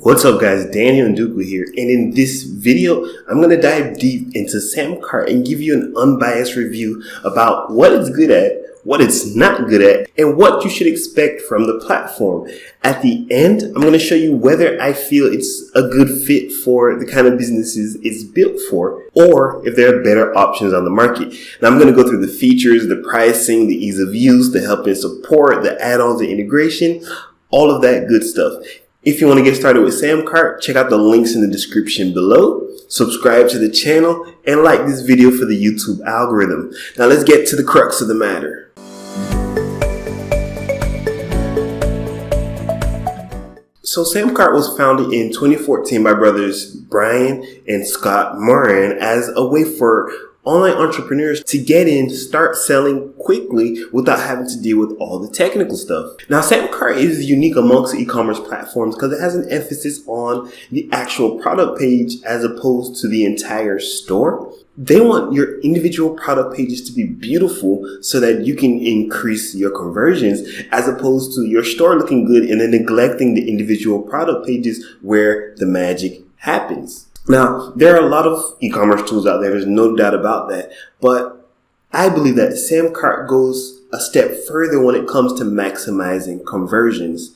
What's up guys, Daniel and Nduku here, and in this video I'm going to dive deep into SamCart and give you an unbiased review about what it's good at, what it's not good at, and what you should expect from the platform. At the end, I'm going to show you whether I feel it's a good fit for the kind of businesses it's built for, or if there are better options on the market. Now I'm going to go through the features, the pricing, the ease of use, the help and support, the add-ons, the integration, all of that good stuff. If you want to get started with SamCart, check out the links in the description below, subscribe to the channel, and like this video for the YouTube algorithm. Now let's get to the crux of the matter. So SamCart was founded in 2014 by brothers Brian and Scott Moran as a way for online entrepreneurs to get in, start selling quickly without having to deal with all the technical stuff. Now, SamCart is unique amongst e-commerce platforms because it has an emphasis on the actual product page as opposed to the entire store. They want your individual product pages to be beautiful so that you can increase your conversions, as opposed to your store looking good and then neglecting the individual product pages where the magic happens. Now, there are a lot of e-commerce tools out there. There's no doubt about that. But I believe that SamCart goes a step further when it comes to maximizing conversions.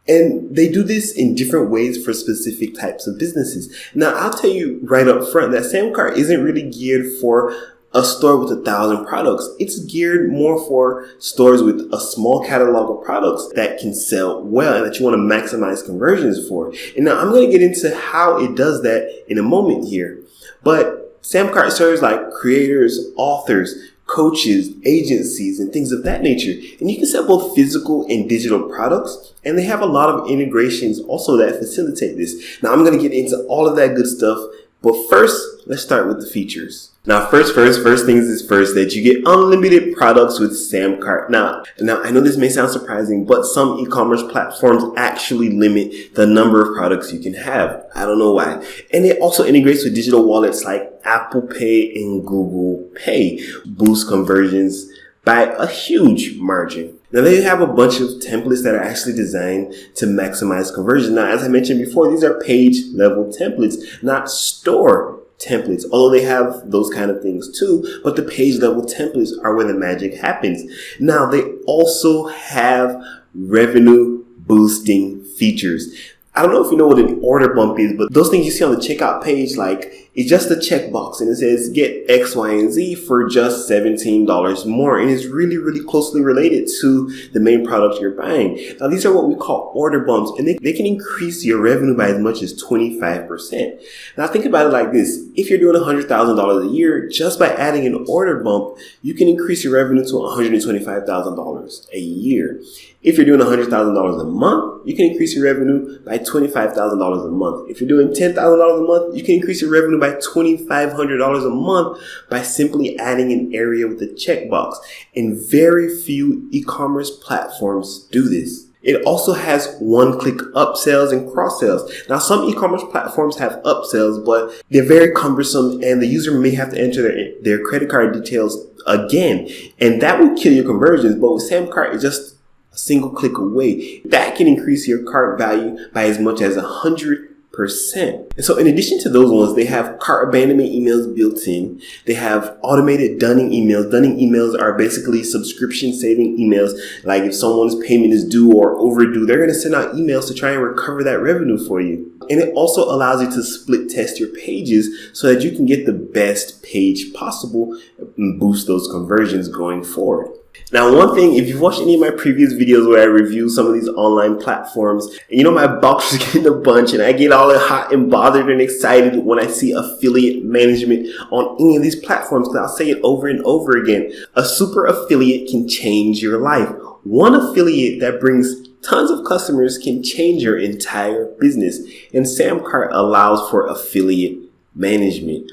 And they do this in different ways for specific types of businesses. Now, I'll tell you right up front that SamCart isn't really geared for a store with 1,000 products. It's geared more for stores with a small catalog of products that can sell well and that you want to maximize conversions for. And now I'm going to get into how it does that in a moment here. But SamCart serves like creators, authors, coaches, agencies, and things of that nature. And you can sell both physical and digital products. And they have a lot of integrations also that facilitate this. Now I'm going to get into all of that good stuff. But first, let's start with the features. Now, first things is first, that you get unlimited products with SamCart. Now, I know this may sound surprising, but some e-commerce platforms actually limit the number of products you can have. I don't know why. And it also integrates with digital wallets like Apple Pay and Google Pay, boost conversions by a huge margin. Now, they have a bunch of templates that are actually designed to maximize conversion. Now, as I mentioned before, these are page level templates, not store templates, although they have those kind of things too, but the page level templates are where the magic happens. Now, they also have revenue boosting features. I don't know if you know what an order bump is, but those things you see on the checkout page, like, it's just a checkbox and it says get X, Y, and Z for just $17 more. And it's really, really closely related to the main product you're buying. Now, these are what we call order bumps, and they can increase your revenue by as much as 25%. Now, think about it like this. If you're doing $100,000 a year, just by adding an order bump, you can increase your revenue to $125,000 a year. If you're doing $100,000 a month, you can increase your revenue by $25,000 a month. If you're doing $10,000 a month, you can increase your revenue by $2,500 a month by simply adding an area with a checkbox. And very few e-commerce platforms do this. It also has one-click upsells and cross-sells. Now, some e-commerce platforms have upsells, but they're very cumbersome and the user may have to enter their credit card details again. And that will kill your conversions. But with SamCart, it's just a single click away. That can increase your cart value by as much as 100%. And so in addition to those ones, they have cart abandonment emails built in. They have automated dunning emails. Dunning emails are basically subscription saving emails. Like if someone's payment is due or overdue, they're going to send out emails to try and recover that revenue for you. And it also allows you to split test your pages so that you can get the best page possible and boost those conversions going forward. Now, one thing, if you've watched any of my previous videos where I review some of these online platforms, and you know my box is getting a bunch and I get all hot and bothered and excited when I see affiliate management on any of these platforms, because I'll say it over and over again. A super affiliate can change your life. One affiliate that brings tons of customers can change your entire business. And SamCart allows for affiliate management.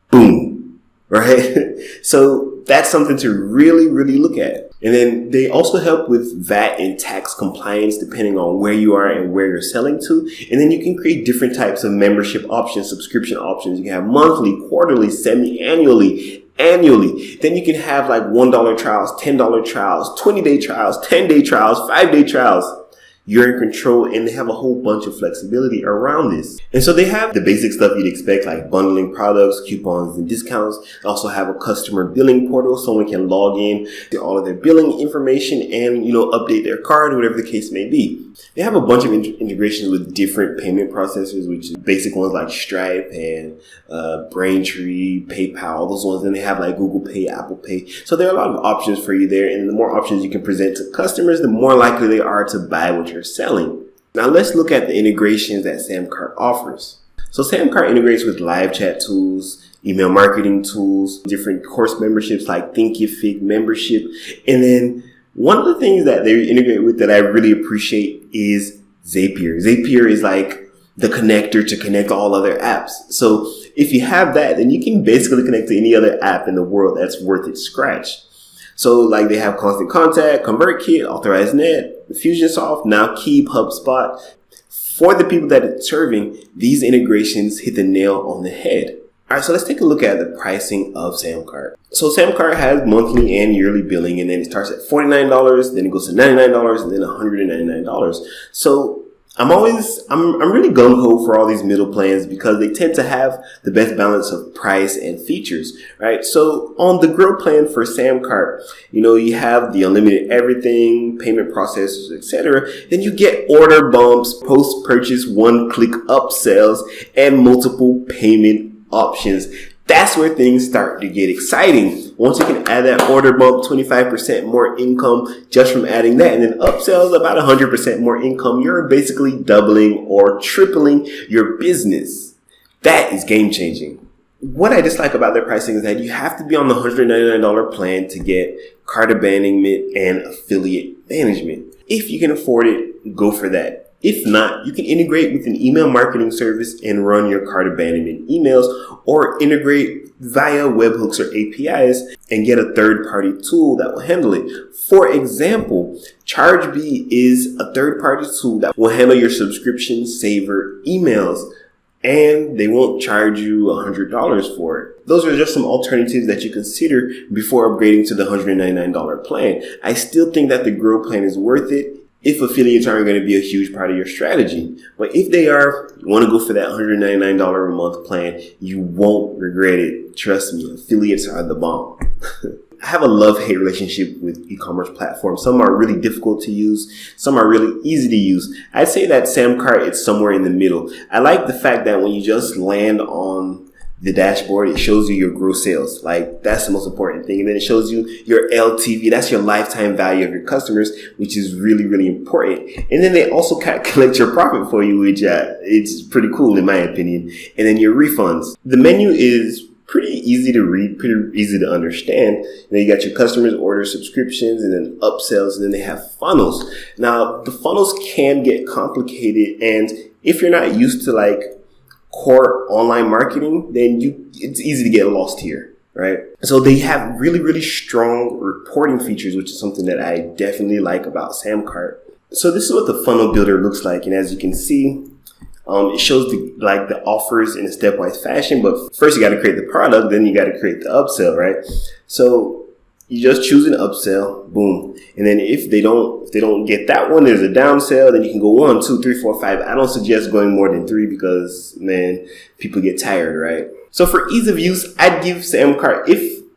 Boom. Right? So that's something to really, really look at. And then they also help with VAT and tax compliance depending on where you are and where you're selling to. And then you can create different types of membership options, subscription options. You can have monthly, quarterly, semi-annually, annually. Then you can have like $1 trials, $10 trials, 20-day trials, 10-day trials, 5-day trials. You're in control, and they have a whole bunch of flexibility around this. And so they have the basic stuff you'd expect, like bundling products, coupons, and discounts. They also have a customer billing portal. Someone can log in to all of their billing information and, update their card, whatever the case may be. They have a bunch of integrations with different payment processors, which is basic ones like Stripe and Braintree, PayPal, those ones. Then they have like Google Pay, Apple Pay. So there are a lot of options for you there. And the more options you can present to customers, the more likely they are to buy what you're selling. Now let's look at the integrations that SamCart offers. So SamCart integrates with live chat tools, email marketing tools, different course memberships like Thinkific membership. And then one of the things that they integrate with that I really appreciate is Zapier. Zapier is like the connector to connect all other apps. So if you have that, then you can basically connect to any other app in the world that's worth its scratch. So like they have Constant Contact, ConvertKit, AuthorizeNet, Infusionsoft, now Keep, HubSpot. For the people that it's serving, these integrations hit the nail on the head. All right, so let's take a look at the pricing of SamCart. So SamCart has monthly and yearly billing, and then it starts at $49, then it goes to $99, and then $199. So I'm really gung-ho for all these middle plans because they tend to have the best balance of price and features, right? So on the Grow plan for SamCart, you have the unlimited everything, payment processors, etc. Then you get order bumps, post-purchase one-click upsells, and multiple payment options. That's where things start to get exciting. Once you can add that order bump, 25% more income just from adding that, and then upsells about 100% more income, you're basically doubling or tripling your business. That is game changing. What I dislike about their pricing is that you have to be on the $199 plan to get cart abandonment and affiliate management. If you can afford it, go for that. If not, you can integrate with an email marketing service and run your cart abandonment emails, or integrate via webhooks or APIs and get a third-party tool that will handle it. For example, ChargeBee is a third-party tool that will handle your subscription saver emails, and they won't charge you $100 for it. Those are just some alternatives that you consider before upgrading to the $199 plan. I still think that the Grow plan is worth it if affiliates aren't going to be a huge part of your strategy. But if they are, you want to go for that $199 a month plan, you won't regret it. Trust me, affiliates are the bomb. I have a love-hate relationship with e-commerce platforms. Some are really difficult to use. Some are really easy to use. I'd say that SamCart is somewhere in the middle. I like the fact that when you just land on the dashboard, it shows you your gross sales. Like, that's the most important thing. And then it shows you your LTV. That's your lifetime value of your customers, which is really, really important. And then they also calculate your profit for you, which it's pretty cool in my opinion. And then your refunds. The menu is pretty easy to read, pretty easy to understand. You got your customers, orders, subscriptions, and then upsells, and then they have funnels. Now, the funnels can get complicated, and if you're not used to like core online marketing, then it's easy to get lost here, right? So they have really, really strong reporting features, which is something that I definitely like about SamCart. So this is what the funnel builder looks like, and as you can see, it shows the offers in a stepwise fashion. But first, you got to create the product, then you got to create the upsell, right? So you just choose an upsell, boom. And then if they don't get that one, there's a downsell. Then you can go 1, 2, 3, 4, 5. I don't suggest going more than 3 because, man, people get tired, right? So for ease of use, I'd give SamCart,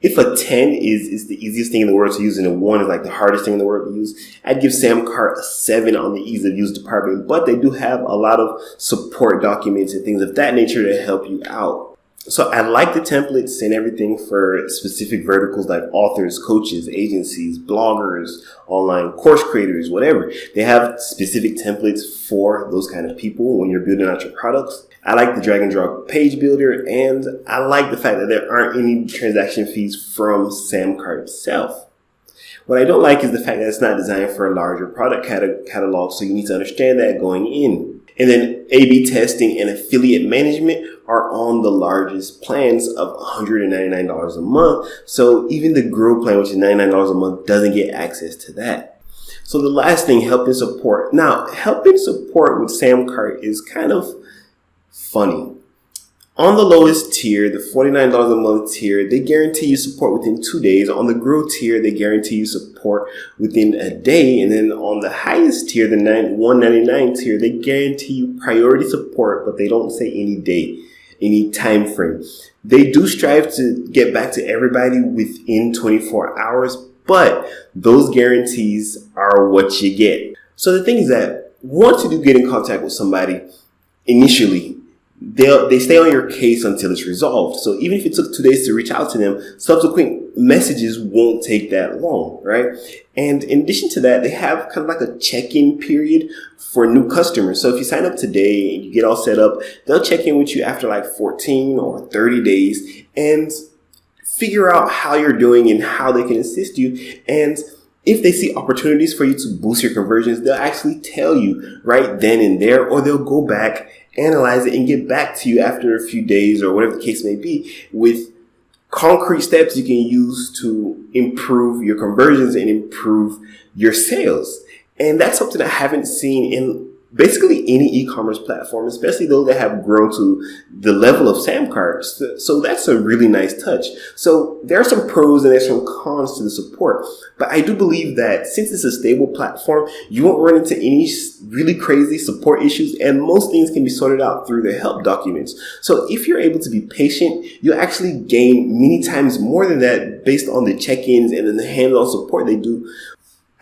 if a 10 is the easiest thing in the world to use and a 1 is like the hardest thing in the world to use, I'd give SamCart a 7 on the ease of use department. But they do have a lot of support documents and things of that nature to help you out. So I like the templates and everything for specific verticals like authors, coaches, agencies, bloggers, online course creators, whatever. They have specific templates for those kind of people when you're building out your products. I like the drag and drop page builder, and I like the fact that there aren't any transaction fees from SamCart itself. What I don't like is the fact that it's not designed for a larger product catalog, so you need to understand that going in. And then A/B testing and affiliate management are on the largest plans of $199 a month. So even the Grow plan, which is $99 a month, doesn't get access to that. So the last thing, help and support. Now, help and support with SamCart is kind of funny. On the lowest tier, the $49 a month tier, they guarantee you support within 2 days. On the Grow tier, they guarantee you support within a day. And then on the highest tier, the $199 tier, they guarantee you priority support, but they don't say any day, any time frame. They do strive to get back to everybody within 24 hours, but those guarantees are what you get. So the thing is that once you do get in contact with somebody initially, they stay on your case until it's resolved. So even if it took 2 days to reach out to them, subsequent messages won't take that long, right? And in addition to that, they have kind of like a check-in period for new customers. So if you sign up today and you get all set up, they'll check in with you after like 14 or 30 days and figure out how you're doing and how they can assist you. And if they see opportunities for you to boost your conversions, they'll actually tell you right then and there, or they'll go back, analyze it, and get back to you after a few days or whatever the case may be with concrete steps you can use to improve your conversions and improve your sales. And that's something I haven't seen in basically any e-commerce platform, especially those that have grown to the level of SamCart. So that's a really nice touch. So there are some pros and there's some cons to the support. But I do believe that since it's a stable platform, you won't run into any really crazy support issues, and most things can be sorted out through the help documents. So if you're able to be patient, you'll actually gain many times more than that based on the check-ins and then the hands-on support they do.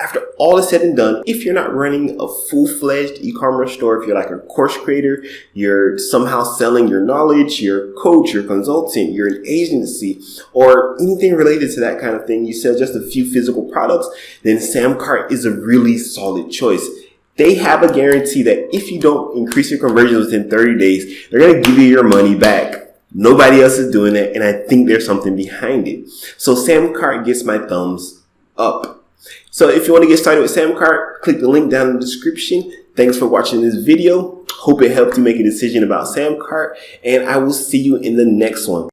After all is said and done, if you're not running a full-fledged e-commerce store, if you're like a course creator, you're somehow selling your knowledge, you're a coach, you're a consultant, you're an agency, or anything related to that kind of thing, you sell just a few physical products, then SamCart is a really solid choice. They have a guarantee that if you don't increase your conversions within 30 days, they're going to give you your money back. Nobody else is doing it, and I think there's something behind it. So SamCart gets my thumbs up. So if you want to get started with SamCart, click the link down in the description. Thanks for watching this video. Hope it helped you make a decision about SamCart, and I will see you in the next one.